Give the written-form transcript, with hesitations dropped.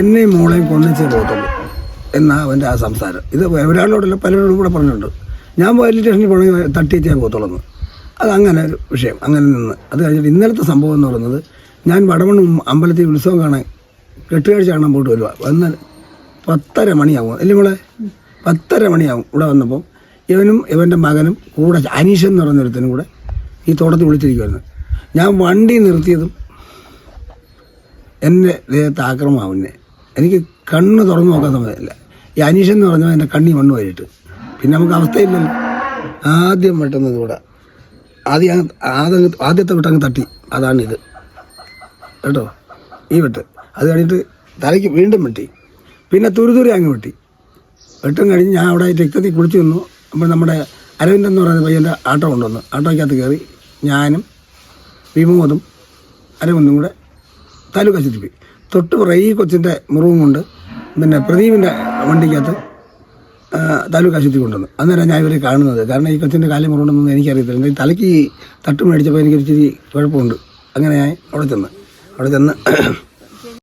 എന്നെയും മോളെയും കൊന്നിച്ചേ പോകത്തുള്ളൂ എന്നാ അവൻ്റെ ആ സംസാരം. ഇത് ഒരാളോടല്ല പലരോടും കൂടെ പറഞ്ഞിട്ടുണ്ട്. ഞാൻ പോലീസ് സ്റ്റേഷനിൽ പോകണമെങ്കിൽ തട്ടിച്ചേ പോകത്തുള്ളൂ. അതങ്ങനെ ഒരു വിഷയം അങ്ങനെ നിന്ന്. അത് കഴിഞ്ഞിട്ട് ഇന്നലത്തെ സംഭവം എന്ന് പറയുന്നത്, ഞാൻ വടവണ്ണം അമ്പലത്തിൽ ഉത്സവം കാണാൻ കെട്ടുകാഴ്ച കാണാൻ പോയിട്ട് വരുക. വന്നാൽ 10:30 മണിയാവും അല്ലേ മോളെ? 10:30 മണിയാവും. ഇവിടെ വന്നപ്പോൾ ഇവനും ഇവൻ്റെ മകനും കൂടെ അനീഷൻ എന്ന് പറയുന്നൊരുത്തനും കൂടെ ഈ തോട്ടത്തിൽ വിളിച്ചിരിക്കുമായിരുന്നു. ഞാൻ വണ്ടി നിർത്തിയതും എൻ്റെ ദേഹത്ത് ആക്രമമാവുന്നേ. എനിക്ക് കണ്ണ് തുറന്നു നോക്കാൻ സമയമില്ല. ഈ അനീഷൻ എന്ന് പറഞ്ഞാൽ എൻ്റെ കണ്ണി മണ്ണ് വരിയിട്ട് പിന്നെ നമുക്ക് അവസ്ഥയില്ലല്ലോ. ആദ്യം വെട്ടുന്നത് കൂടെ ആദ്യത്തെ വെട്ടങ്ങ് തട്ടി. അതാണിത് കേട്ടോ, ഈ വെട്ട്. അത് കഴിഞ്ഞിട്ട് തലയ്ക്ക് വീണ്ടും വെട്ടി. പിന്നെ തുരുതുരി അങ്ങ് വെട്ടി. വെട്ടും കഴിഞ്ഞ് ഞാൻ അവിടെ രക്തത്തിൽ കുളിച്ച് നിന്നു. അപ്പോൾ നമ്മുടെ അരവിന്ദൻ എന്ന് പറയുന്ന പയ്യൻ്റെ ആട്ടോ കൊണ്ടുവന്നു. ആട്ടോയ്ക്കകത്ത് കയറി ഞാനും വിമോദും അരവിന്ദും കൂടെ താലൂക്ക് ആശുപത്രി പോയി. തൊട്ട് പുറകെ ഈ കൊച്ചിൻ്റെ മുറിവും കൊണ്ട് പിന്നെ പ്രദീപിൻ്റെ വണ്ടിക്കകത്ത് താലൂക്ക് ആശുപത്രി കൊണ്ടുവന്നു. അന്നേരം ഞാൻ ഇവരെ കാണുന്നത്. കാരണം ഈ കൊച്ചിൻ്റെ കാലിൽ മുറിവുണ്ടെന്നൊന്നും എനിക്കറിയത്തില്ല. ഈ തലയ്ക്ക് തട്ട് മേടിച്ചപ്പോൾ എനിക്കൊരിച്ചിരി കുഴപ്പമുണ്ട്. അങ്ങനെ ഞാൻ അവിടെ ചെന്ന്